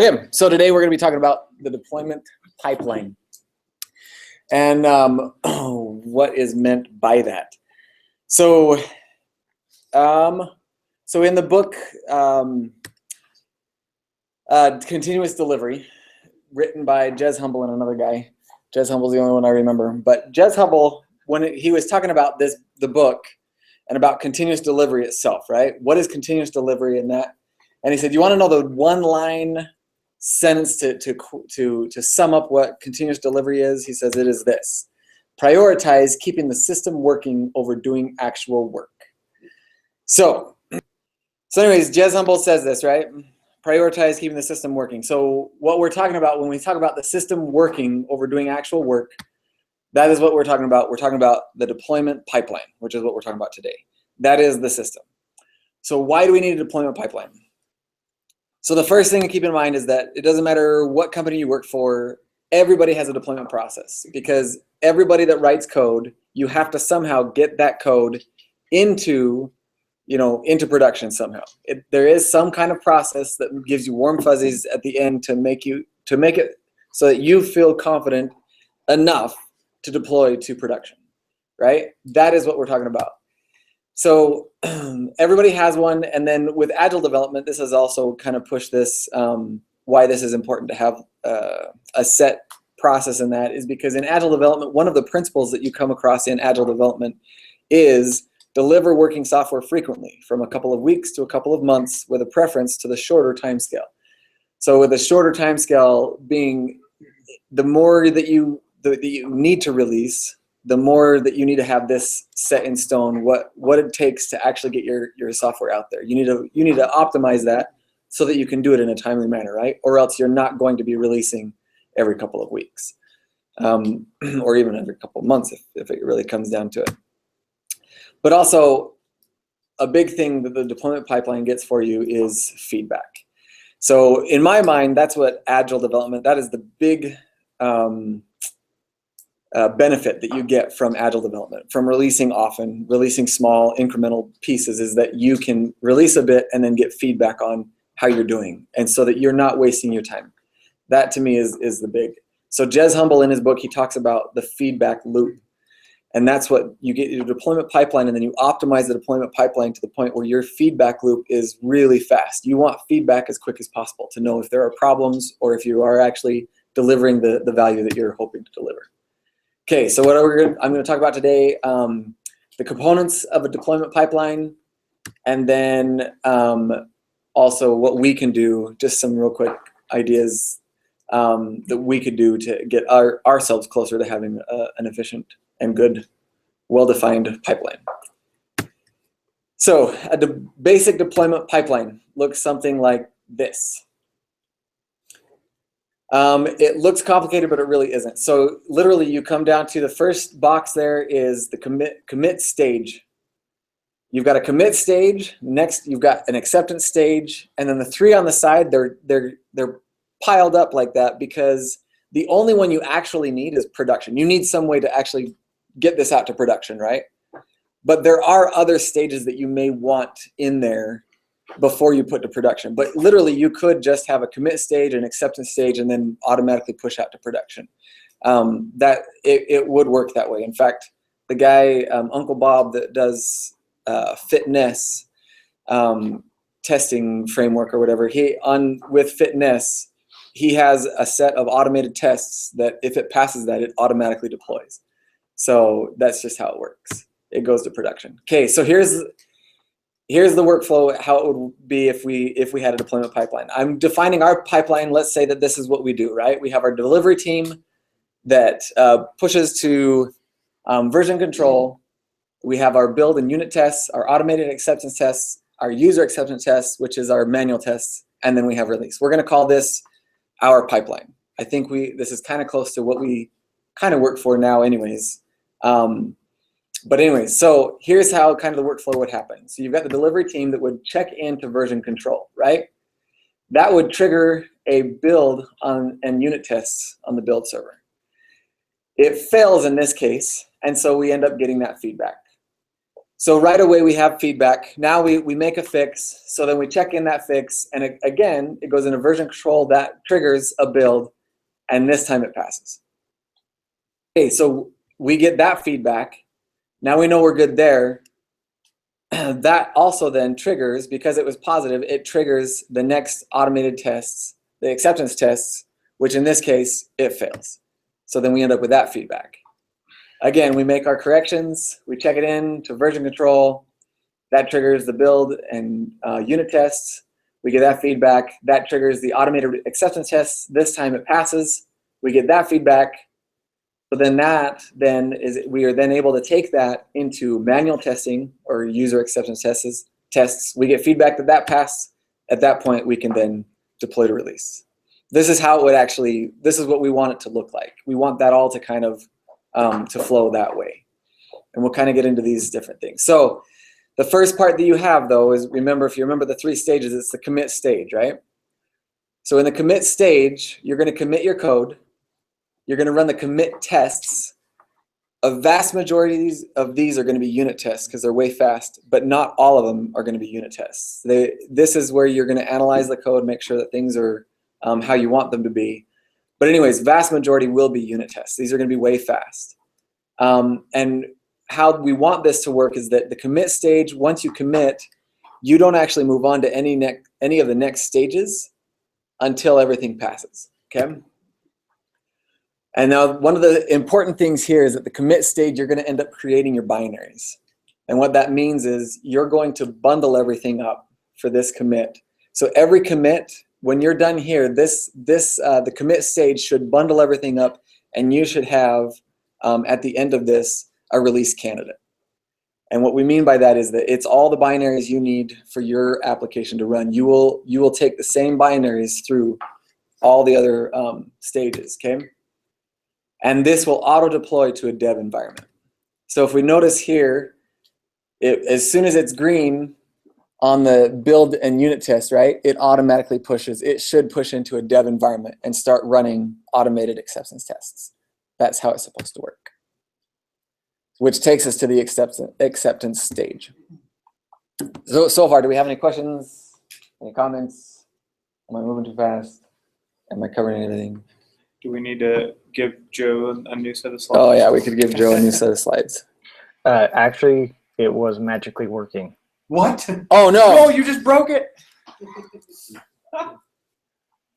Okay, so today we're going to be talking about the deployment pipeline and what is meant by that. So in the book, Continuous Delivery, written by Jez Humble and another guy. Jez Humble's the only one I remember. But Jez Humble, when he was talking about the book and about continuous delivery itself, right? What is continuous delivery in that? And he said, you want to know the one-line sentence to sum up what continuous delivery is? He says it is this: prioritize keeping the system working over doing actual work. So anyways, Jez Humble says this, right? Prioritize keeping the system working. So what we're talking about when we talk about the system working over doing actual work, that is what we're talking about. We're talking about the deployment pipeline, which is what we're talking about today. That is the system. So why do we need a deployment pipeline? So the first thing to keep in mind is that it doesn't matter what company you work for, everybody has a deployment process, because everybody that writes code, you have to somehow get that code into production somehow. There is some kind of process that gives you warm fuzzies at the end to make it so that you feel confident enough to deploy to production, right? That is what we're talking about. So everybody has one, and then with agile development, this has also kind of pushed this, why this is important to have a set process in that is because in agile development, one of the principles that you come across in agile development is deliver working software frequently, from a couple of weeks to a couple of months, with a preference to the shorter time scale. So with the shorter time scale being the more that you need to release, the more that you need to have this set in stone, what it takes to actually get your software out there. You need to optimize that so that you can do it in a timely manner, right? Or else you're not going to be releasing every couple of weeks, or even every couple of months if it really comes down to it. But also, a big thing that the deployment pipeline gets for you is feedback. So in my mind, that's what agile development, that is the big benefit that you get from agile development, from releasing often, releasing small incremental pieces, is that you can release a bit and then get feedback on how you're doing, and so that you're not wasting your time. That to me is the big. So Jez Humble in his book, he talks about the feedback loop, and that's what you get your deployment pipeline, and then you optimize the deployment pipeline to the point where your feedback loop is really fast. You want feedback as quick as possible to know if there are problems or if you are actually delivering the value that you're hoping to deliver. Okay, so what I'm going to talk about today, the components of a deployment pipeline, and then also what we can do, just some real quick ideas that we could do to get ourselves closer to having an efficient and good, well-defined pipeline. So a basic deployment pipeline looks something like this. It looks complicated, but it really isn't. So literally you come down to the first box there is the commit stage. You've got a commit stage, next you've got an acceptance stage, and then the three on the side, they're piled up like that because the only one you actually need is production. You need some way to actually get this out to production, right? But there are other stages that you may want in there before you put to production. But literally you could just have a commit stage, an acceptance stage, and then automatically push out to production. It would work that way. In fact, the guy, Uncle Bob, that does Fitness testing framework or whatever, with Fitness, he has a set of automated tests that if it passes that, it automatically deploys. So that's just how it works. It goes to production. Okay, so here's the workflow, how it would be if we had a deployment pipeline. I'm defining our pipeline. Let's say that this is what we do, right? We have our delivery team that pushes to version control. We have our build and unit tests, our automated acceptance tests, our user acceptance tests, which is our manual tests, and then we have release. We're going to call this our pipeline. I think this is kind of close to what we kind of work for now anyways. But anyways, so here's how kind of the workflow would happen. So you've got the delivery team that would check into version control, right? That would trigger a build and unit tests on the build server. It fails in this case, and so we end up getting that feedback. So right away we have feedback. Now we make a fix. So then we check in that fix, and again, it goes into version control that triggers a build, and this time it passes. Okay, so we get that feedback. Now we know we're good there. That also then triggers, because it was positive, it triggers the next automated tests, the acceptance tests, which in this case, it fails. So then we end up with that feedback. Again, we make our corrections, we check it in to version control, that triggers the build and unit tests. We get that feedback, that triggers the automated acceptance tests. This time it passes, we get that feedback. So then we are then able to take that into manual testing or user acceptance tests. We get feedback that passed. At that point, we can then deploy to release. This is how it would actually, this is what we want it to look like. We want that all to kind of to flow that way. And we'll kind of get into these different things. So the first part that you have, though, is, remember, if you remember the 3 stages, it's the commit stage, right? So in the commit stage, you're going to commit your code. You're going to run the commit tests. A vast majority of these are going to be unit tests because they're way fast, but not all of them are going to be unit tests. This is where you're going to analyze the code, make sure that things are how you want them to be. But anyways, vast majority will be unit tests. These are going to be way fast. And how we want this to work is that the commit stage, once you commit, you don't actually move on to any of the next stages until everything passes, okay? And now one of the important things here is at the commit stage, you're going to end up creating your binaries. And what that means is you're going to bundle everything up for this commit. So every commit, when you're done here, the commit stage should bundle everything up, and you should have, at the end of this, a release candidate. And what we mean by that is that it's all the binaries you need for your application to run. You will take the same binaries through all the other stages, okay? And this will auto-deploy to a dev environment. So if we notice here, as soon as it's green on the build and unit test, right, it automatically pushes. It should push into a dev environment and start running automated acceptance tests. That's how it's supposed to work. Which takes us to the acceptance stage. So far, do we have any questions? Any comments? Am I moving too fast? Am I covering anything? Do we need to give Joe a new set of slides? Oh yeah, we could give Joe a new set of slides. Actually, it was magically working. What? Oh no! No, you just broke it.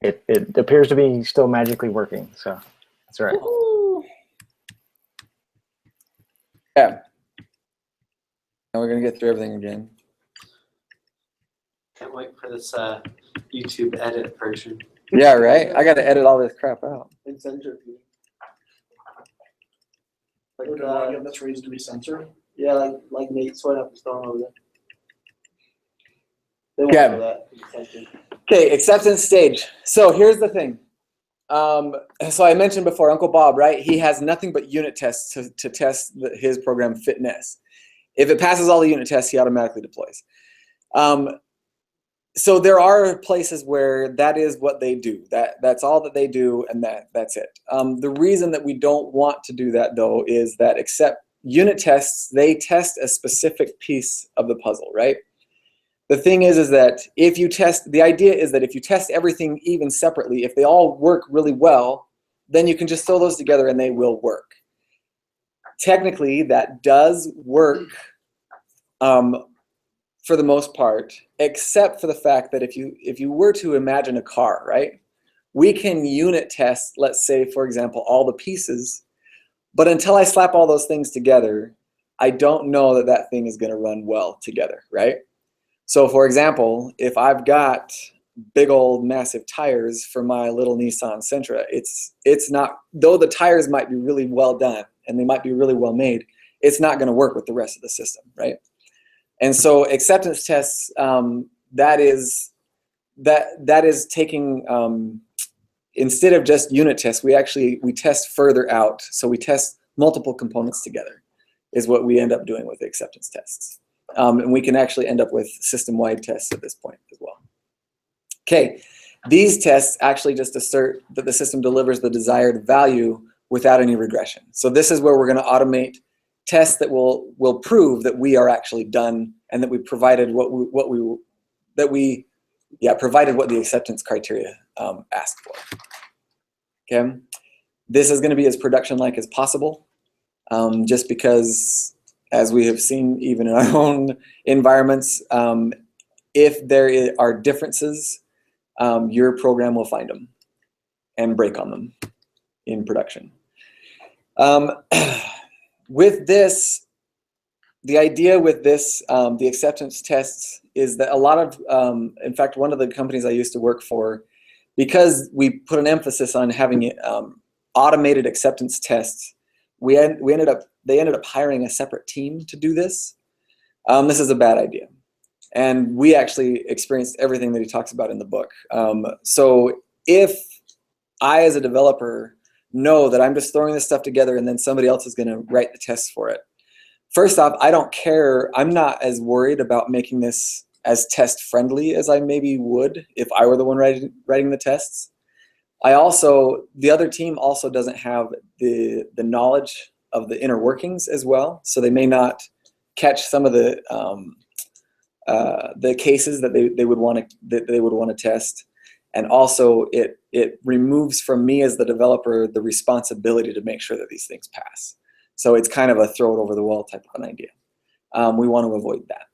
It appears to be still magically working, so that's all right. Woo-hoo. Yeah. Now we're gonna get through everything again. Can't wait for this YouTube edit version. Yeah, right? I gotta edit all this crap out. And censor view. Like, Would a lot of that's raised to be censored? yeah, like Nate Sweat up the stone over there. They won't Yeah. know that. Censor. Okay, acceptance stage. So here's the thing. So I mentioned before, Uncle Bob, right? He has nothing but unit tests to test his program fitness. If it passes all the unit tests, he automatically deploys. So there are places where that is what they do. That's all that they do, and that's it. The reason that we don't want to do that, though, is that unit tests, they test a specific piece of the puzzle, right? The thing is that if you test, the idea is that if you test everything even separately, if they all work really well, then you can just throw those together and they will work. Technically, that does work for the most part, except for the fact that if you were to imagine a car, right? We can unit test, let's say, for example, all the pieces, but until I slap all those things together, I don't know that that thing is going to run well together, right? So for example, if I've got big old massive tires for my little Nissan Sentra, it's not, though the tires might be really well done and they might be really well made, it's not going to work with the rest of the system, right? And so acceptance tests, that is taking, instead of just unit tests, we test further out. So we test multiple components together is what we end up doing with the acceptance tests. And we can actually end up with system-wide tests at this point as well. Okay, these tests actually just assert that the system delivers the desired value without any regression. So this is where we're going to automate tests that will prove that we are actually done and that we provided provided what the acceptance criteria asked for. Okay, this is going to be as production-like as possible, just because, as we have seen even in our own environments, if there are differences, your program will find them and break on them in production. With this, the idea with this, the acceptance tests, is that a lot of, in fact, one of the companies I used to work for, because we put an emphasis on having automated acceptance tests, they ended up hiring a separate team to do this. This is a bad idea. And we actually experienced everything that he talks about in the book. So if I, as a developer, know that I'm just throwing this stuff together and then somebody else is going to write the tests for it, first off, I don't care. I'm not as worried about making this as test friendly as I maybe would if I were the one writing the tests. The other team also doesn't have the knowledge of the inner workings as well, so they may not catch some of the cases that they would want to test. And also, it removes from me as the developer the responsibility to make sure that these things pass. So it's kind of a throw it over the wall type of an idea. We want to avoid that.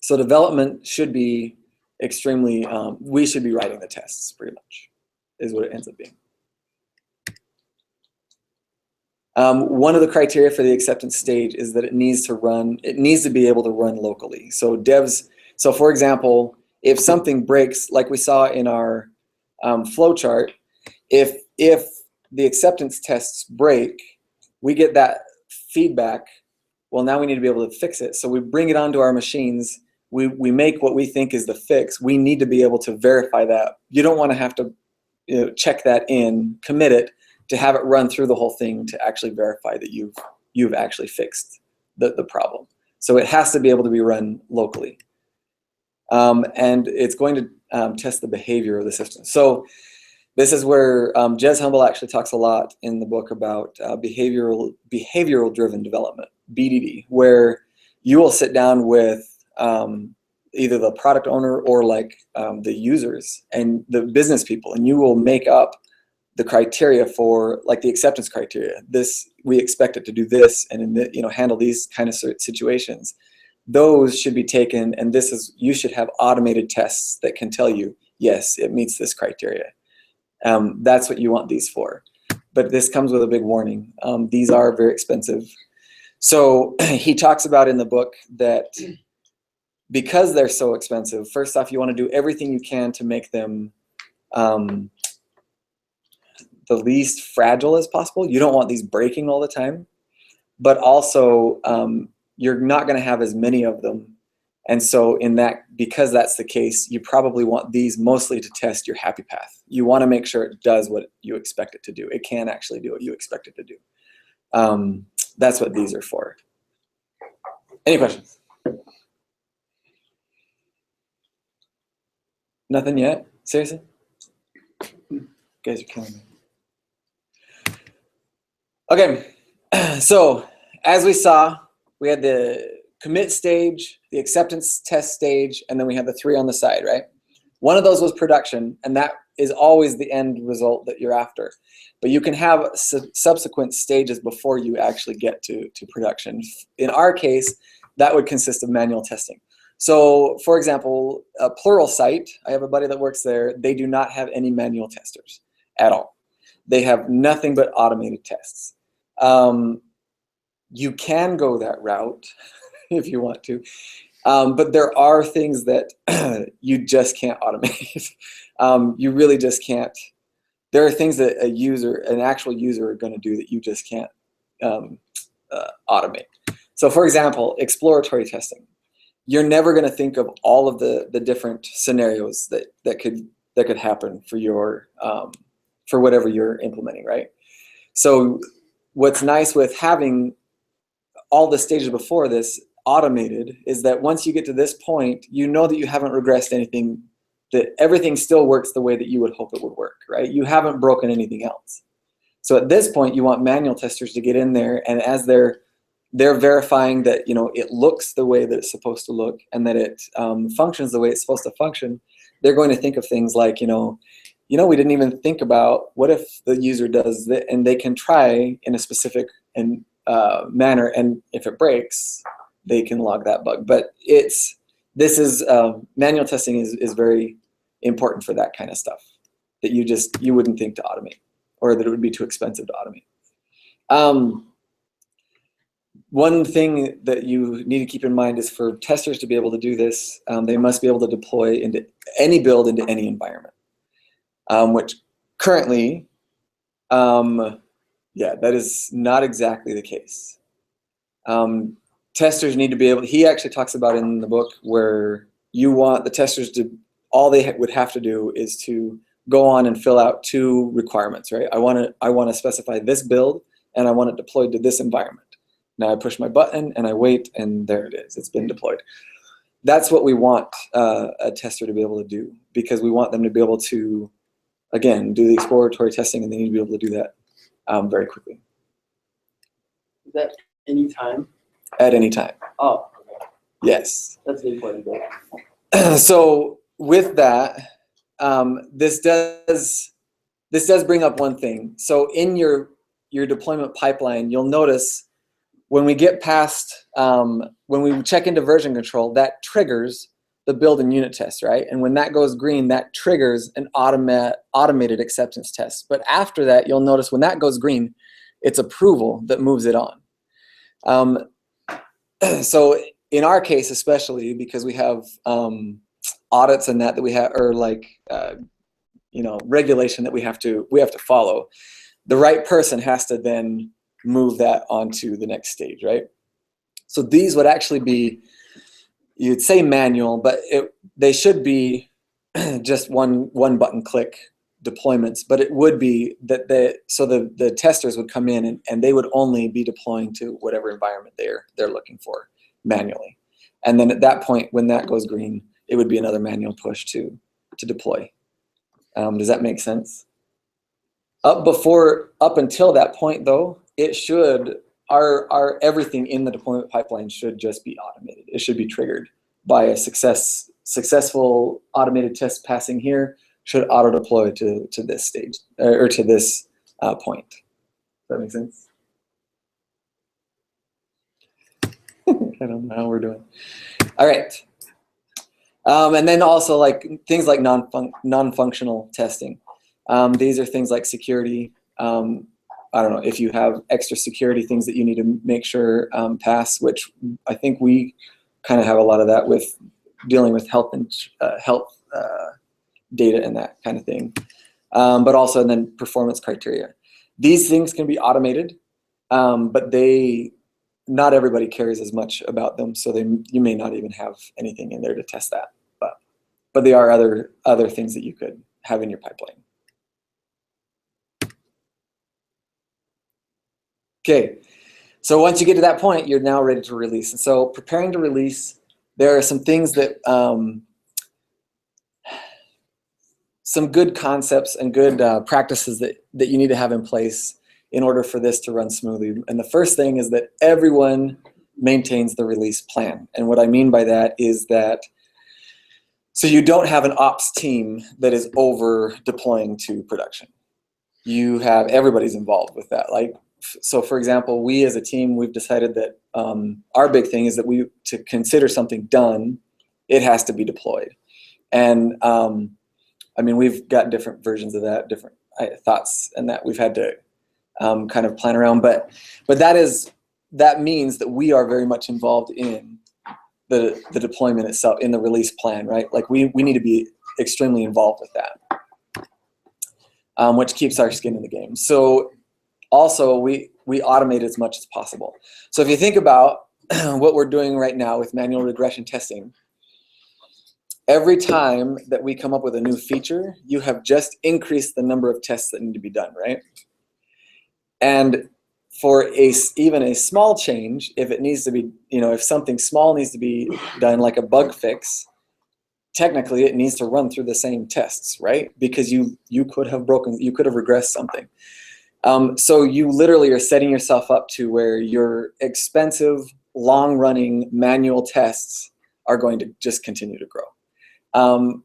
So development should be extremely, we should be writing the tests pretty much, is what it ends up being. One of the criteria for the acceptance stage is that it needs to be able to run locally. So for example, if something breaks, like we saw in our flow chart, if the acceptance tests break, we get that feedback. Well, now we need to be able to fix it. So we bring it onto our machines. We make what we think is the fix. We need to be able to verify that. You don't want to have to check that in, commit it, to have it run through the whole thing to actually verify that you've actually fixed the problem. So it has to be able to be run locally. And it's going to test the behavior of the system. So this is where Jez Humble actually talks a lot in the book about behavioral driven development, BDD, where you will sit down with either the product owner or like the users and the business people, and you will make up the criteria for, like, the acceptance criteria. This, we expect it to do this, and handle these kind of situations. Those should be taken, and you should have automated tests that can tell you, yes, it meets this criteria. That's what you want these for. But this comes with a big warning. These are very expensive. So he talks about in the book that because they're so expensive, first off, you want to do everything you can to make them the least fragile as possible. You don't want these breaking all the time. But also, you're not going to have as many of them. And so because that's the case, you probably want these mostly to test your happy path. You want to make sure it does what you expect it to do. It can actually do what you expect it to do. That's what these are for. Any questions? Nothing yet? Seriously? You guys are killing me. Okay, so as we saw, we had the commit stage, the acceptance test stage, and then we have the 3 on the side, right? One of those was production, and that is always the end result that you're after. But you can have subsequent stages before you actually get to production. In our case, that would consist of manual testing. So, for example, a Pluralsight, I have a buddy that works there, they do not have any manual testers at all. They have nothing but automated tests. You can go that route if you want to, but there are things that you just can't automate. You really just can't. There are things that an actual user, are going to do that you just can't automate. So, for example, exploratory testing. You're never going to think of all of the different scenarios that could happen for your for whatever you're implementing, right? So what's nice with having all the stages before this automated is that once you get to this point, you know that you haven't regressed anything, that everything still works the way that you would hope it would work, right? You haven't broken anything else. So at this point, you want manual testers to get in there, and as they're they're verifying that it looks the way that it's supposed to look and that it functions the way it's supposed to function. They're going to think of things like we didn't even think about what if the user does that, and they can try in a specific manner, and if it breaks, they can log that bug. But manual testing is very important for that kind of stuff that you wouldn't think to automate, or that it would be too expensive to automate. One thing that you need to keep in mind is for testers to be able to do this, they must be able to deploy into any build into any environment, which currently, that is not exactly the case. Testers need to be able, he actually talks about in the book where you want the testers to, all they would have to do is to go on and fill out 2 requirements, right? I want to specify this build, and I want it deployed to this environment. Now I push my button and I wait, and there it is. It's been deployed. That's what we want a tester to be able to do, because we want them to be able to, again, do the exploratory testing, and they need to be able to do that very quickly. Is that any time? At any time. Oh, okay. Yes. That's the important bit. So with that, this does bring up one thing. So in your deployment pipeline, you'll notice when we get past, when we check into version control, that triggers the build and unit test, right? And when that goes green, that triggers an automated acceptance test. But after that, you'll notice when that goes green, it's approval that moves it on. So in our case, especially because we have audits and that we have, or like regulation that we have to follow, the right person has to then move that onto the next stage, right? So these would actually be, you'd say manual, but they should be just one button click deployments, but it would be that the testers would come in and they would only be deploying to whatever environment they're looking for manually. And then at that point, when that goes green, it would be another manual push to deploy. Does that make sense? Up until that point though, it should, our everything in the deployment pipeline should just be automated. It should be triggered by a successful automated test passing here, should auto deploy to this stage or to this point. Does that make sense? I don't know how we're doing. All right. And then also like things like non-functional testing. These are things like security. I don't know if you have extra security things that you need to make sure pass, which I think we kind of have a lot of that with dealing with health and health data and that kind of thing. But also then performance criteria. These things can be automated, but not everybody cares as much about them, so you may not even have anything in there to test that. But there are other things that you could have in your pipeline. Okay, so once you get to that point, you're now ready to release. And so preparing to release, there are some things that, some good concepts and good practices that you need to have in place in order for this to run smoothly. And the first thing is that everyone maintains the release plan. And what I mean by that is that, so you don't have an ops team that is over deploying to production. You have, everybody's involved with that. So for example, we as a team, we've decided that our big thing is that to consider something done, it has to be deployed. And I mean, we've got different versions of that, different thoughts, and that we've had to kind of plan around. But that means that we are very much involved in the deployment itself, in the release plan, right? Like we need to be extremely involved with that, which keeps our skin in the game. So also we automate as much as possible. So if you think about what we're doing right now with manual regression testing, every time that we come up with a new feature, you have just increased the number of tests that need to be done, right? And for even a small change, if it needs to be, if something small needs to be done, like a bug fix, technically it needs to run through the same tests, right? Because you could have regressed something. So you literally are setting yourself up to where your expensive, long-running manual tests are going to just continue to grow.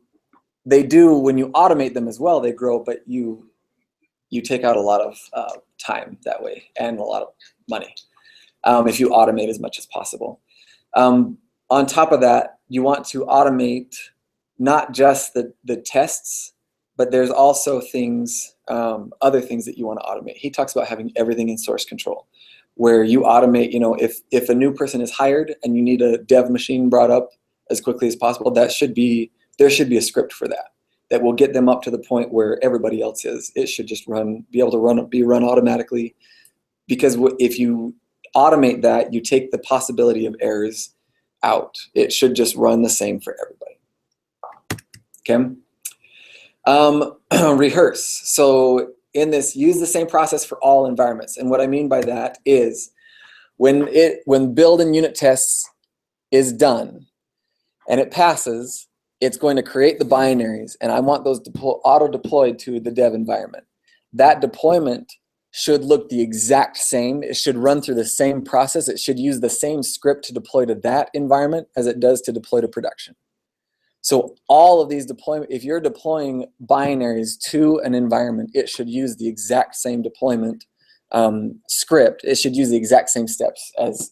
They do, when you automate them as well, they grow, but you take out a lot of time that way and a lot of money if you automate as much as possible. On top of that, you want to automate not just the tests, but there's also things, other things that you want to automate. He talks about having everything in source control, where you automate, if a new person is hired and you need a dev machine brought up as quickly as possible, there should be a script for that will get them up to the point where everybody else is. It should just be able to be run automatically, because if you automate that, you take the possibility of errors out. It should just run the same for everybody. Okay. Rehearse. So in this, use the same process for all environments. And what I mean by that is when build and unit tests is done and it passes, it's going to create the binaries, and I want those auto-deployed to the dev environment. That deployment should look the exact same. It should run through the same process. It should use the same script to deploy to that environment as it does to deploy to production. So all of these if you're deploying binaries to an environment, it should use the exact same deployment script. It should use the exact same steps as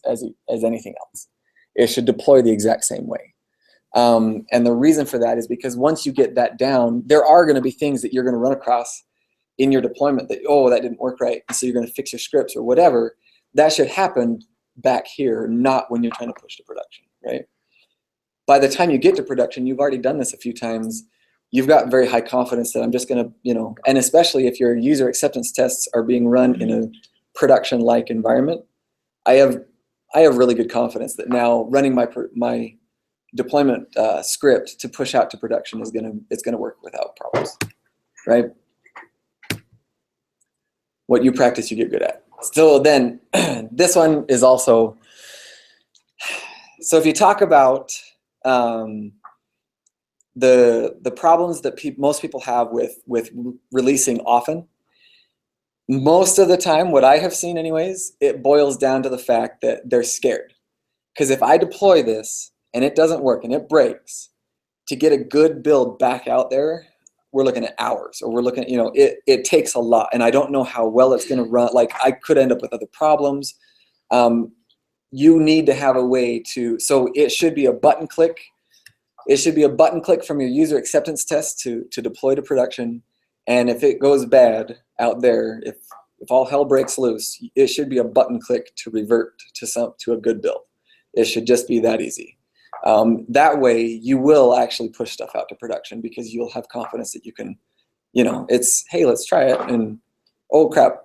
anything else. It should deploy the exact same way. And the reason for that is because once you get that down, there are going to be things that you're going to run across in your deployment that, oh, that didn't work right, and so you're going to fix your scripts or whatever. That should happen back here, not when you're trying to push to production, right? By the time you get to production, you've already done this a few times. You've got very high confidence that I'm just going to, and especially if your user acceptance tests are being run in a production-like environment, I have really good confidence that now running my deployment script to push out to production it's gonna work without problems, right? What you practice, you get good at. So then, this one is also. So if you talk about the problems that most people have with releasing often, most of the time, what I have seen anyways, it boils down to the fact that they're scared. Because if I deploy this and it doesn't work and it breaks, to get a good build back out there, we're looking at hours, or we're looking at, it takes a lot, and I don't know how well it's going to run. Like, I could end up with other problems. You need to have a way so it should be a button click. It should be a button click from your user acceptance test to deploy to production. And if it goes bad out there, if all hell breaks loose, it should be a button click to revert to a good build. It should just be that easy. That way, you will actually push stuff out to production because you'll have confidence that you can, it's, hey, let's try it, and oh crap,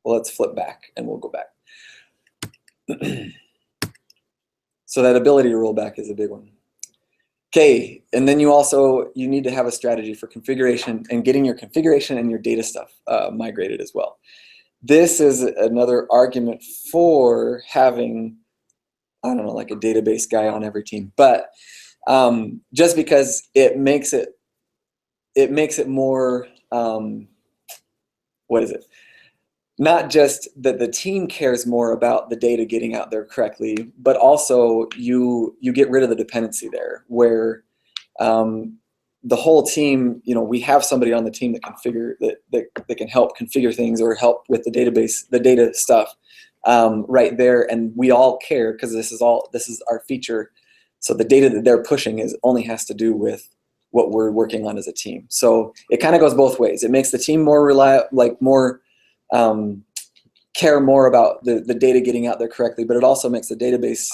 well, let's flip back and we'll go back. So that ability to roll back is a big one. Okay, and then you need to have a strategy for configuration and getting your configuration and your data stuff migrated as well. This is another argument for having, I don't know, like a database guy on every team, but just because it makes it more, what is it? Not just that the team cares more about the data getting out there correctly, but also you get rid of the dependency there, where the whole team, we have somebody on the team that that can help configure things or help with the database, the data stuff right there, and we all care because this is our feature. So the data that they're pushing only has to do with what we're working on as a team. So it kind of goes both ways. It makes the team more care more about the data getting out there correctly, but it also makes the database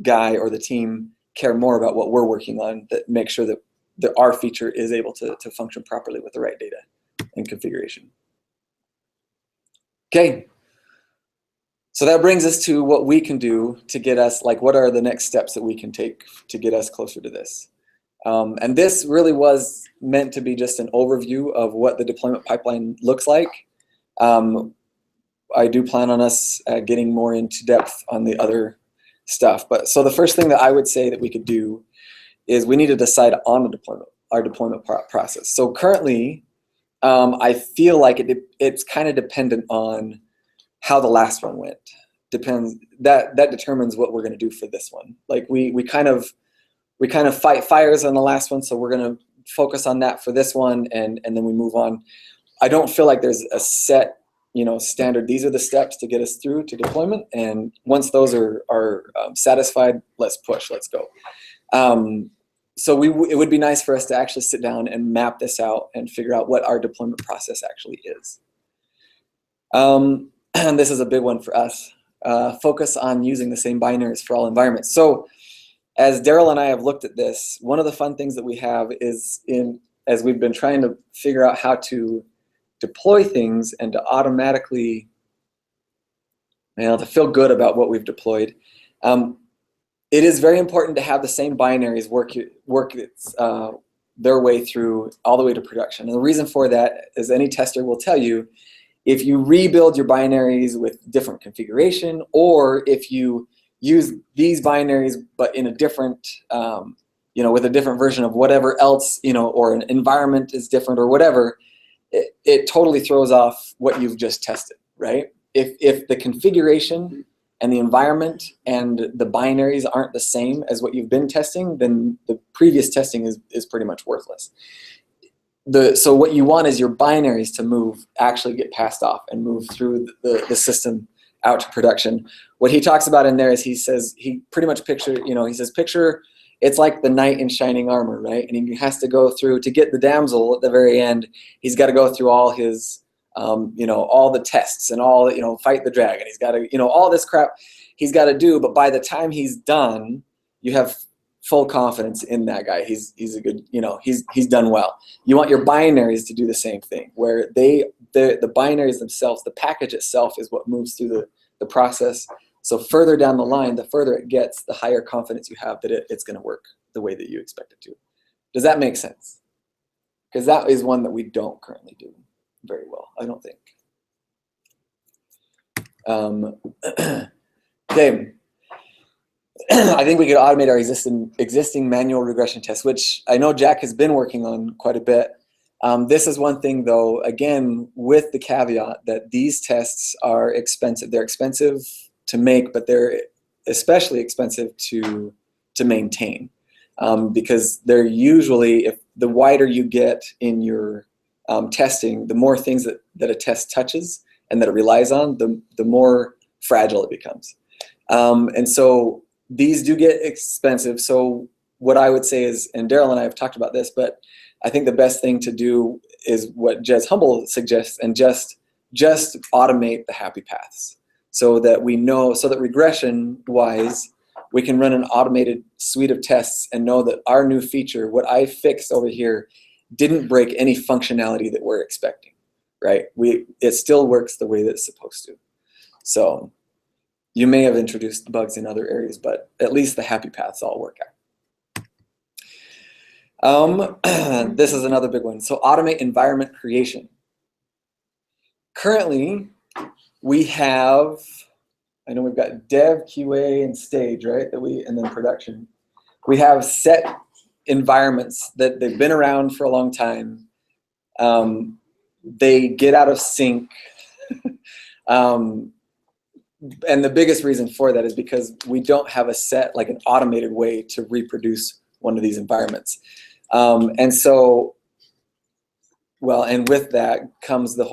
guy or the team care more about what we're working on, that make sure that our feature is able to function properly with the right data and configuration. Okay, so that brings us to what we can do to get us, what are the next steps that we can take to get us closer to this. And this really was meant to be just an overview of what the deployment pipeline looks like. I do plan on us getting more into depth on the other stuff. But so the first thing that I would say that we could do is we need to decide on our deployment process. So currently, I feel like it's kind of dependent on how the last one went. That determines what we're going to do for this one. Like we kind of fight fires on the last one, so we're going to focus on that for this one, and then we move on. I don't feel like there's a set, standard. These are the steps to get us through to deployment, and once those are satisfied, let's push, let's go. So it would be nice for us to actually sit down and map this out and figure out what our deployment process actually is. And this is a big one for us. Focus on using the same binaries for all environments. So as Daryl and I have looked at this, one of the fun things that we have is as we've been trying to figure out how to deploy things and to automatically, to feel good about what we've deployed. It is very important to have the same binaries work their way through all the way to production. And the reason for that is any tester will tell you, if you rebuild your binaries with different configuration, or if you use these binaries but in a different, with a different version of whatever else, or an environment is different or whatever, it totally throws off what you've just tested, right? If the configuration and the environment and the binaries aren't the same as what you've been testing, then the previous testing is pretty much worthless. So what you want is your binaries to actually get passed off and move through the system out to production. What he talks about in there is he pretty much picture it's like the knight in shining armor, right? And he has to go through, to get the damsel at the very end, he's got to go through all his all the tests and all, fight the dragon. He's got to, all this crap he's got to do. But by the time he's done, you have full confidence in that guy. He's a good, he's done well. You want your binaries to do the same thing, where the binaries themselves, the package itself is what moves through the process. So further down the line, the further it gets, the higher confidence you have that it's going to work the way that you expect it to. Does that make sense? Because that is one that we don't currently do very well, I don't think. Okay. I think we could automate our existing manual regression tests, which I know Jack has been working on quite a bit. This is one thing, though, again, with the caveat that these tests are expensive. They're expensive to make, but they're especially expensive to maintain, because they're usually, if the wider you get in your testing, the more things that a test touches and that it relies on, the more fragile it becomes. And so these do get expensive. So what I would say is, and Daryl and I have talked about this, but I think the best thing to do is what Jez Humble suggests, and just automate the happy paths, so that we know, so that regression-wise, we can run an automated suite of tests and know that our new feature, what I fixed over here, didn't break any functionality that we're expecting, right? It still works the way that it's supposed to. So you may have introduced bugs in other areas, but at least the happy paths all work out. This is another big one. So automate environment creation. Currently, we have, I know we've got dev, QA, and stage, right? And then production. We have set environments that they've been around for a long time. They get out of sync. And the biggest reason for that is because we don't have a set, like an automated way to reproduce one of these environments. And so, well, and with that comes the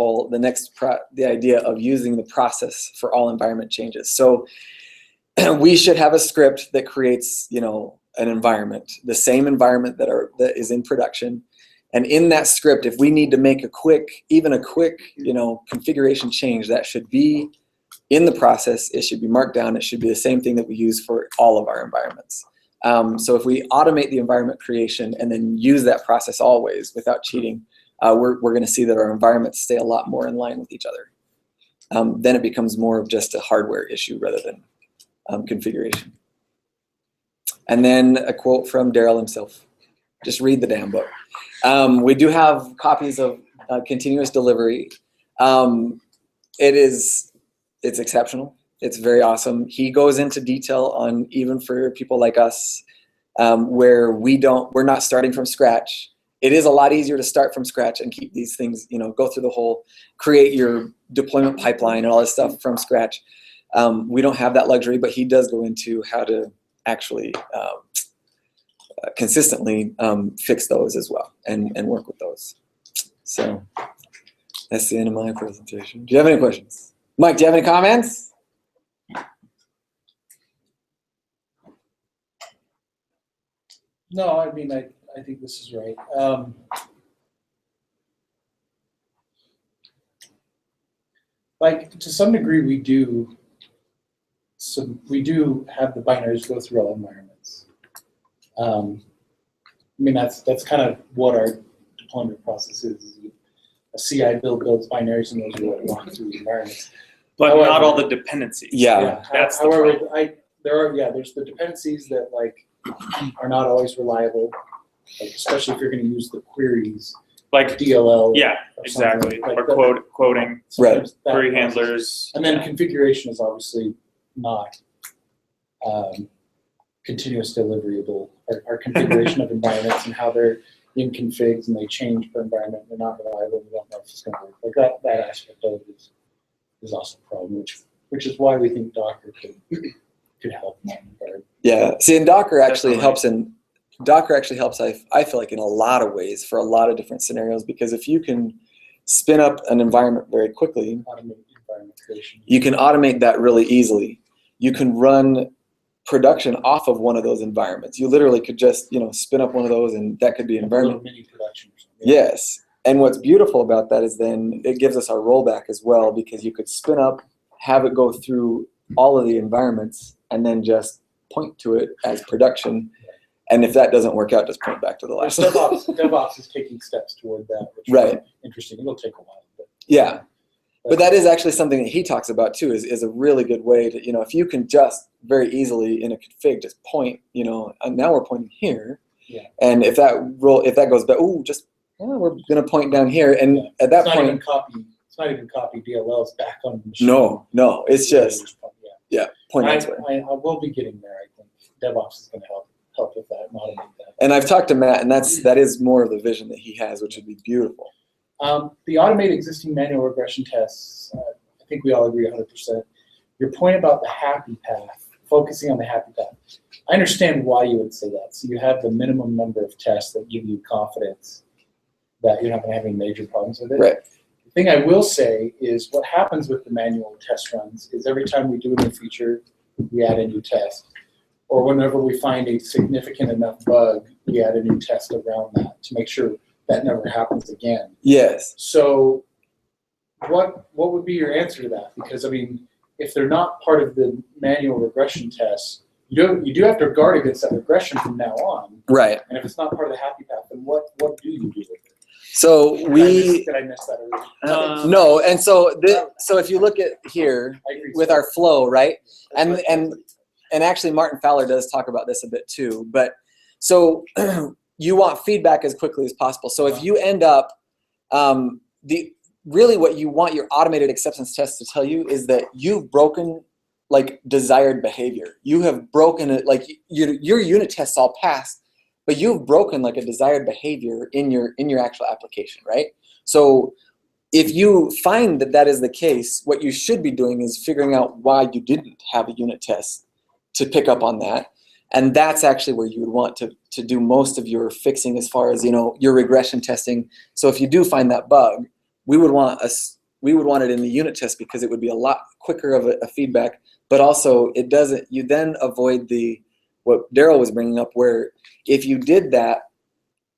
idea of using the process for all environment changes. So we should have a script that creates, an environment, the same environment that is in production. And in that script, if we need to make even a quick, configuration change, that should be in the process. It should be marked down. It should be the same thing that we use for all of our environments. So if we automate the environment creation and then use that process always without cheating, we're going to see that our environments stay a lot more in line with each other. Then it becomes more of just a hardware issue rather than configuration. And then a quote from Daryl himself. Just read the damn book. We do have copies of Continuous Delivery. It's exceptional. It's very awesome. He goes into detail on, even for people like us, where we're not starting from scratch. it is a lot easier to start from scratch and keep these things, go through the whole, create your deployment pipeline and all this stuff from scratch. We don't have that luxury, but he does go into how to actually consistently fix those as well and work with those. So that's the end of my presentation. Do you have any questions? Mike, do you have any comments? No, I mean, I think this is right. Like to some degree, we do have the binaries go through all environments. I mean, that's kind of what our deployment process is. A CI builds binaries, and those are what walk through the environments. But However, not all the dependencies. Yeah. That's the however, problem. there's the dependencies that like are not always reliable, like especially if you're going to use the queries, Like, DLL. yeah, or something exactly. like Or that. quoting, Sometimes that query process. handlers. And then yeah. configuration is obviously not continuous deliverable. Our configuration of environments and how they're in configs and they change per environment, they're not reliable. We don't know if it's going to work. Like that aspect of it is also a problem, which is why we think Docker could help in that regard. Yeah. See, and Docker actually Definitely. helps, I feel like, in a lot of ways for a lot of different scenarios, because if you can spin up an environment very quickly, Automated environment creation. you can automate that really easily. You can run production off of one of those environments. You literally could just, spin up one of those, and that could be an A little environment. mini production or something. Yes. And what's beautiful about that is then it gives us our rollback as well, because you could spin up, have it go through all of the environments, and then just point to it as production. And if that doesn't work out, just point back to the last one. DevOps is taking steps toward that, which Right. is interesting. It'll take a while. Yeah. But that is actually something that he talks about too, is a really good way to, if you can just very easily in a config just point, and now we're pointing here. Yeah. And if that goes back, we're going to point down here. And Yeah. at that It's point, not even copy DLLs back on the machine. no, it's just, yeah. point I elsewhere. will be getting there. I think DevOps is going to help with that and automate that. And I've talked to Matt, and that is more of the vision that he has, which would be beautiful. The automate existing manual regression tests, I think we all agree 100%. Your point about the happy path, focusing on the happy path, I understand why you would say that. So you have the minimum number of tests that give you confidence that you're not going to have any major problems with it. Right. The thing I will say is what happens with the manual test runs is every time we do a new feature, we add a new test. Or whenever we find a significant enough bug, we add a new test around that to make sure that never happens again. Yes. So what would be your answer to that? Because, I mean, if they're not part of the manual regression tests, you do have to guard against that regression from now on. Right. And if it's not part of the happy path, then what do you do with it? So Did I miss that earlier? no, and so if you look at here I agree. with our flow, right? And actually Martin Fowler does talk about this a bit too, but so you want feedback as quickly as possible. So if you end up, really what you want your automated acceptance test to tell you is that you've broken like desired behavior. You have broken it, like your unit tests all passed, but you've broken like a desired behavior in your actual application, right? So if you find that that is the case, what you should be doing is figuring out why you didn't have a unit test to pick up on that. And that's actually where you would want to do most of your fixing as far as, your regression testing. So if you do find that bug, we would want it in the unit test because it would be a lot quicker of a feedback, but also you then avoid what Daryl was bringing up, where if you did that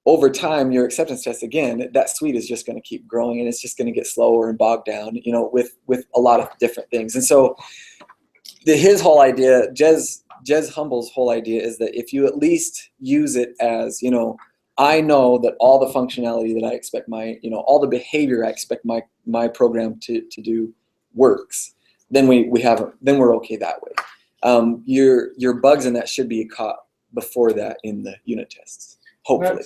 over time, your acceptance test, again, that suite is just going to keep growing and it's just going to get slower and bogged down, with a lot of different things. And so his whole idea, Jez Humble's whole idea is that if you at least use it as, I know that all the functionality that I expect all the behavior I expect my program to do works, then we're okay that way. Your bugs in that should be caught before that in the unit tests, hopefully.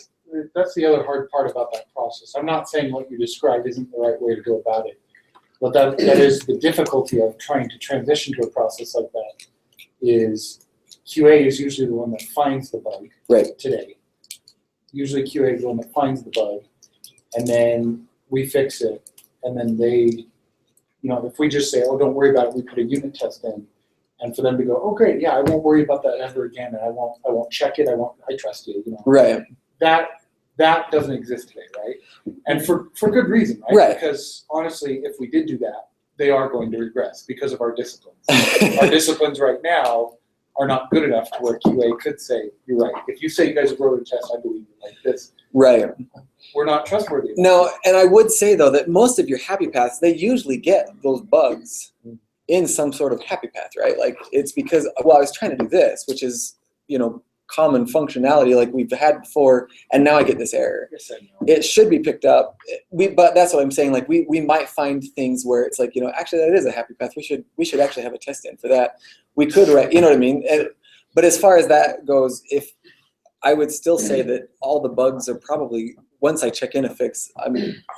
That's the other hard part about that process. I'm not saying what you described isn't the right way to go about it, but that is the difficulty of trying to transition to a process like that. Is QA is usually the one that finds the bug Right. today. usually QA is the one that finds the bug, and then we fix it, and then they, if we just say, oh, don't worry about it, we put a unit test in, and for them to go, oh, great, yeah, I won't worry about that ever again, and I won't check it, I trust you, Right. That doesn't exist today, right? And for good reason, right? Right. Because honestly, if we did do that, they are going to regress because of our disciplines. Our disciplines right now are not good enough to where QA could say, you're right. If you say you guys wrote a test, I believe you like this. Right. We're not trustworthy. No, and I would say though that most of your happy paths, they usually get those bugs in some sort of happy path, right? Like it's because, well, I was trying to do this, which is, common functionality like we've had before, and now I get this error. Yes, I know. It should be picked up. But that's what I'm saying. Like we might find things where it's like, actually that is a happy path. We should actually have a test in for that. We could write, you know what I mean? But as far as that goes, if I would still say that all the bugs are probably, once I check in a fix,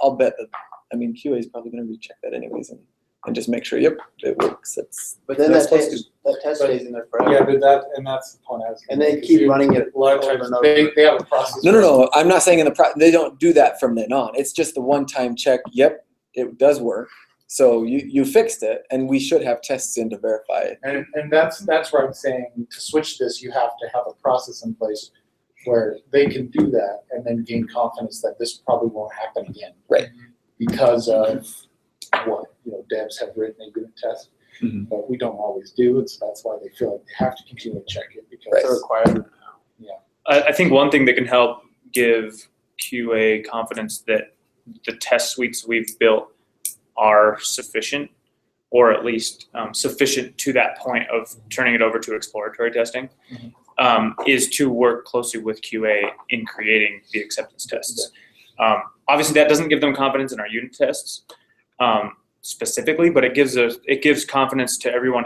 I'll bet that, QA is probably going to recheck that anyways and just make sure, yep, it works. But then that's that supposed test stays in there forever. Yeah, but that's the point I was. And they keep running it A lot of over times and over. they have a process. No. I'm not saying they don't do that from then on. It's just the one-time check. Yep, it does work. So you fixed it, and we should have tests in to verify it. And that's where I'm saying to switch this, you have to have a process in place where they can do that and then gain confidence that this probably won't happen again. Right. Because of what devs have written a unit test, but we don't always do, and so that's why they feel like they have to continue to check it because Right. it's a requirement. I think one thing that can help give QA confidence that the test suites we've built are sufficient, or at least sufficient to that point of turning it over to exploratory testing, is to work closely with QA in creating the acceptance tests. Obviously, that doesn't give them confidence in our unit tests specifically, but it gives confidence to everyone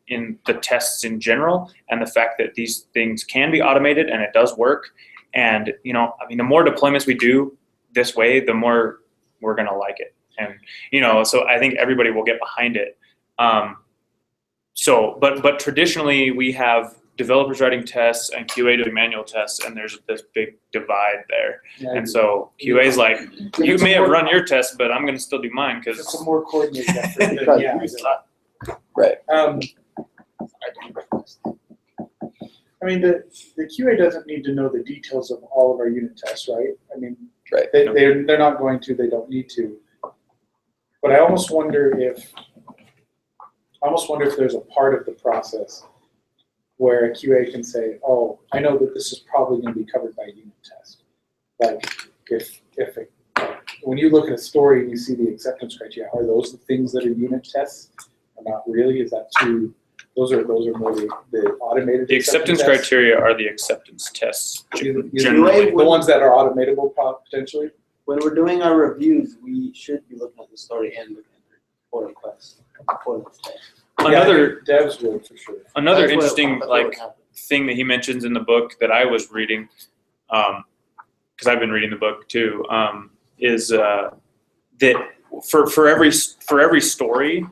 in the tests in general, and the fact that these things can be automated and it does work. And the more deployments we do this way, the more we're gonna like it. And so I think everybody will get behind it. But traditionally we have developers writing tests and QA doing manual tests, and there's this big divide there. Yeah, And so QA is like, you may have run your test, but I'm going to still do mine it's a because more coordinated effort. than- yeah. Right. The QA doesn't need to know the details of all of our unit tests, right? Right. They're not going to, they don't need to. But I almost wonder if there's a part of the process where a QA can say, oh, I know that this is probably going to be covered by a unit test. Like when you look at a story and you see the acceptance criteria, are those the things that are unit tests? Or not really? Is that too? Those are more the automated. the acceptance tests? criteria are the acceptance tests. Generally, the ones that are automatable potentially. When we're doing our reviews, we should be looking at the story and looking at the pull requests for those tests. Another Yeah, devs would for sure. Another That's what- interesting that's what would like happen. thing that he mentions in the book that I was reading, because I've been reading the book too, is that for every story,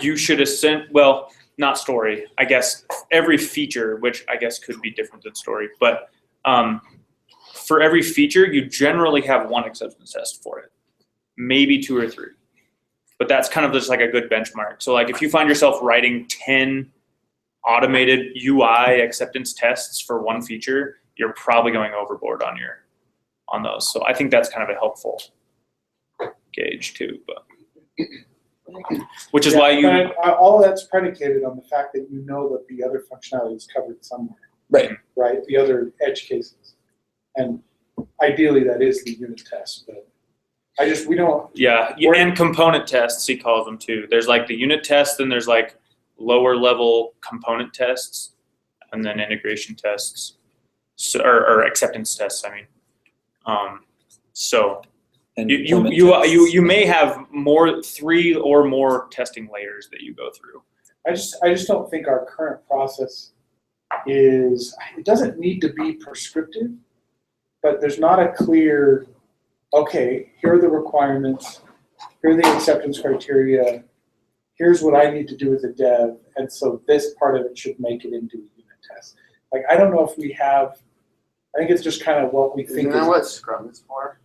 you should not story, I guess every feature, which I guess could be different than story, but for every feature, you generally have one acceptance test for it, maybe 2 or 3. But that's kind of just like a good benchmark. So like if you find yourself writing 10 automated UI acceptance tests for one feature, you're probably going overboard on those. So I think that's kind of a helpful gauge too. But which is why but all of that's predicated on the fact that you know that the other functionality is covered somewhere. Right. Right. The other edge cases, and ideally that is the unit test, but. We don't. Yeah, and component tests, he calls them too. There's like the unit test, then there's like lower level component tests, and then integration tests, or acceptance tests. I mean, so And you may have 3 or more testing layers that you go through. I just don't think our current process is. It doesn't need to be prescriptive, but there's not a clear. Okay, here are the requirements, here are the acceptance criteria, here's what I need to do as a dev, and so this part of it should make it into a unit test. Like, I don't know if we have I think it's just kind of what we think Isn't that is. what Scrum is for?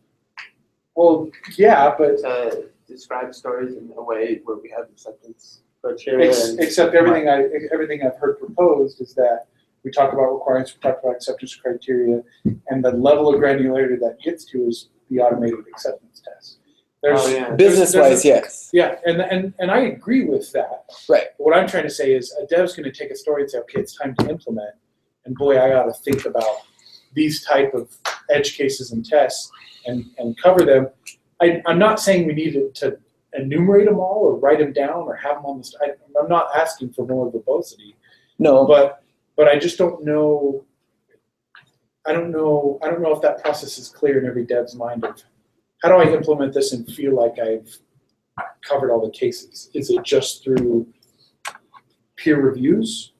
Well, yeah, but To describe stories in a way where we have acceptance criteria. except everything I've heard proposed is that we talk about requirements, we talk about acceptance criteria, and the level of granularity that gets to is the automated acceptance test. Oh, yeah. Business-wise, yes. Yeah, and I agree with that. Right. But what I'm trying to say is a dev's going to take a story and say, okay, it's time to implement, and boy, I got to think about these type of edge cases and tests and cover them. I'm not saying we need to enumerate them all or write them down or have them on the. I'm not asking for more verbosity, No, but I just don't know. I don't know if that process is clear in every dev's mind of how do I implement this and feel like I've covered all the cases? Is it just through peer reviews?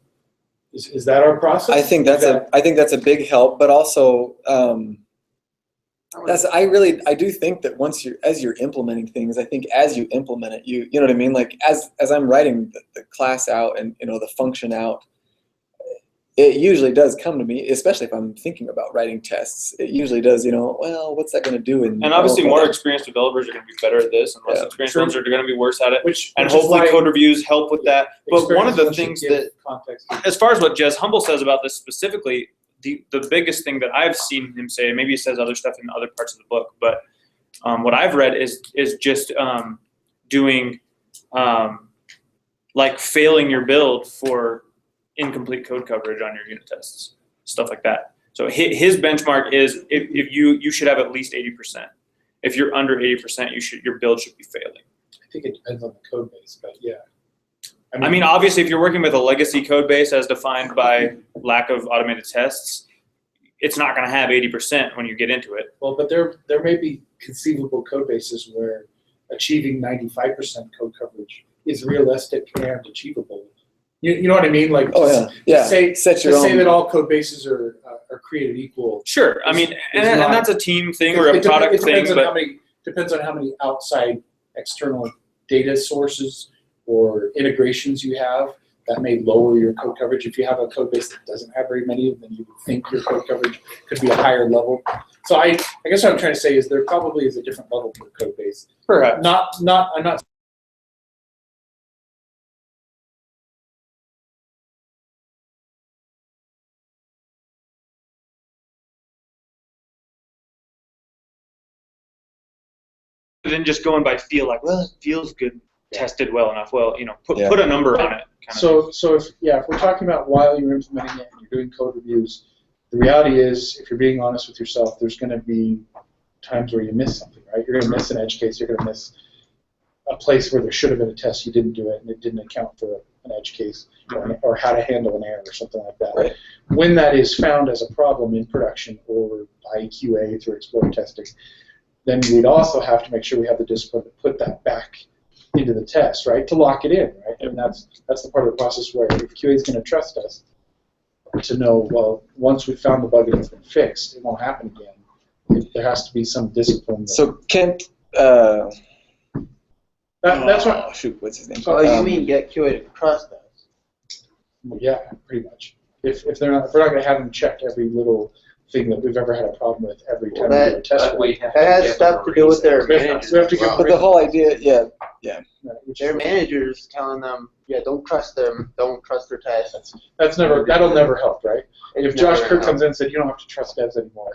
Is that our process? I think that's a big help, but also I do think that as you're implementing things, I think as you implement it, you know what I mean? Like as I'm writing the class out and the function out, it usually does come to me, especially if I'm thinking about writing tests. It usually does, well, what's that going to do? And obviously, more experienced developers are going to be better at this, and less Yeah. experienced ones are going to be worse at it. Which And is hopefully, why code reviews help with that. But one of the experience things should that, give context. as far as what Jez Humble says about this specifically, the biggest thing that I've seen him say, maybe he says other stuff in other parts of the book, but what I've read is just doing like failing your build for incomplete code coverage on your unit tests, stuff like that. So his benchmark is if you should have at least 80%. If you're under 80%, your build should be failing. I think it depends on the code base, but yeah. I mean, obviously, if you're working with a legacy code base as defined by lack of automated tests, it's not going to have 80% when you get into it. Well, but there may be conceivable code bases where achieving 95% code coverage is realistic and achievable. You know what I mean? Like, Oh yeah. Say Set that all code bases are created equal. Sure, I mean, and not- that's a team thing or a product thing, but depends on how many outside external data sources or integrations you have that may lower your code coverage. If you have a code base that doesn't have very many, then you would think your code coverage could be a higher level. So I guess what I'm trying to say is there probably is a different level for code base. perhaps. I'm not. Than just going by feel, like, well, it feels good, tested well enough. Well, put Yeah. put a number on it. Kind of. So if we're talking about while you're implementing it and you're doing code reviews, the reality is, if you're being honest with yourself, there's going to be times where you miss something, right? You're going to miss an edge case. You're going to miss a place where there should have been a test. You didn't do it, and it didn't account for an edge case or how to handle an error or something like that. Right. When that is found as a problem in production or by QA through Explorer testing, then we'd also have to make sure we have the discipline to put that back into the test, right? To lock it in, right? And that's the part of the process where if QA is going to trust us to know, well, once we've found the bug and it's been fixed, it won't happen again. There has to be some discipline. So Kent. That's what. Oh, shoot, what's his name? So you mean get QA to trust us? Yeah, pretty much. If we're not going to have them check every little thing that we've ever had a problem with every time we do a test. That has stuff to do with their managers. We have to give But the whole idea, yeah. Their managers telling them, don't trust them, don't trust their tests. That'll never help, right? If It's Josh never Kirk gonna comes in and said, you don't have to trust devs anymore,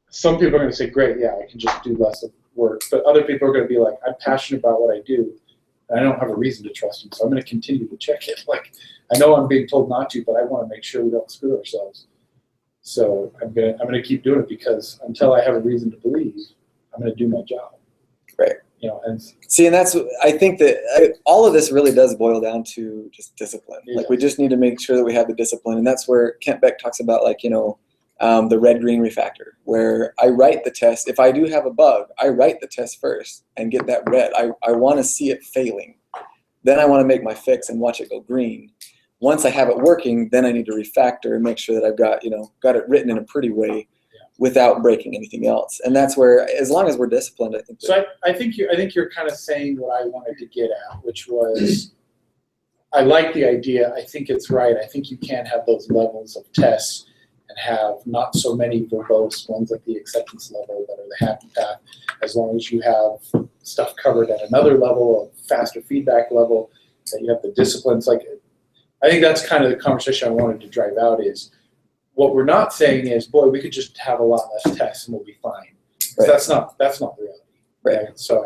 some people are going to say, great, yeah, I can just do less of work. But other people are going to be like, I'm passionate about what I do, and I don't have a reason to trust him, so I'm going to continue to check it. Like, I know I'm being told not to, but I want to make sure we don't screw ourselves. So I'm gonna keep doing it because until I have a reason to believe, I'm gonna do my job. Right. And See, and I think that all of this really does boil down to just discipline. Yeah. Like we just need to make sure that we have the discipline, and that's where Kent Beck talks about the red-green refactor, where I write the test. If I do have a bug, I write the test first and get that red. I want to see it failing. Then I want to make my fix and watch it go green. Once I have it working, then I need to refactor and make sure that I've got it written in a pretty way without breaking anything else. And that's where, as long as we're disciplined, I think. so I think you're kind of saying what I wanted to get at, which was I like the idea. I think it's right. I think you can have those levels of tests, and have not so many verbose ones at the acceptance level that are the happy path, as long as you have stuff covered at another level, a faster feedback level, that you have the disciplines. Like, I think that's kind of the conversation I wanted to drive out is, what we're not saying is, boy, we could just have a lot less tests and we'll be fine. 'Cause Right. that's not the reality. Right. So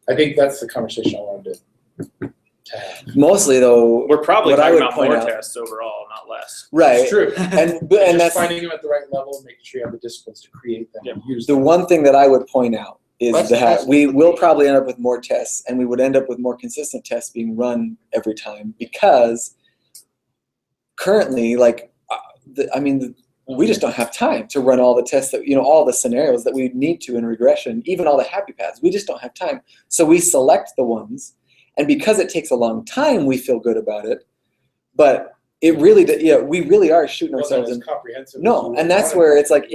I think that's the conversation I wanted to have. Mostly though, We're probably What I talking would about point more out- tests overall, not less. right. It's true. And Just that's finding them at the right level and making sure you have the disciplines to create them and use the them. one thing that I would point out is Let's that test we with will the- probably end up with more tests, and we would end up with more consistent tests being run every time, because currently, like, we just don't have time to run all the tests that, all the scenarios that we need to in regression, even all the happy paths. We just don't have time. So we select the ones, and because it takes a long time, we feel good about it. But it really, we really are shooting Wasn't ourselves as in. comprehensive as No, you and that's wanted. where it's like,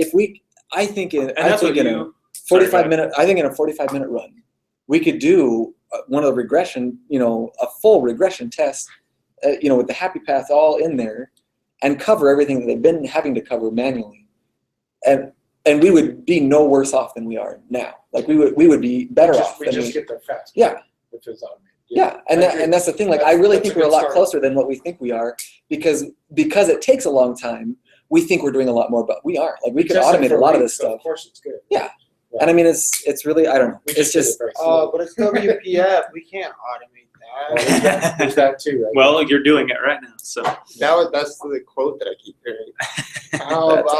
I think in And that's what a you. 45-minute, I think in a 45-minute run, we could do one of the regression, a full regression test, with the happy path all in there, and cover everything that they've been having to cover manually, and we would be no worse off than we are now. Like we would be better off. We than just we- get there fast. Yeah. If it's automated. Yeah, and I agree. and that's the thing. Like, I That's- really that's think a we're a good lot start. closer than what we think we are, because it takes a long time. We think we're doing a lot more, but we aren't. Like, we could Just automate for a lot of weeks, this so stuff. Of course, it's good. Yeah. And I mean, it's really, I don't know. We It's did it just, very slowly. But it's WPF. We can't automate Well, there's that. there's that too, right? Well, you're doing it right now, so. That's the quote that I keep hearing. That's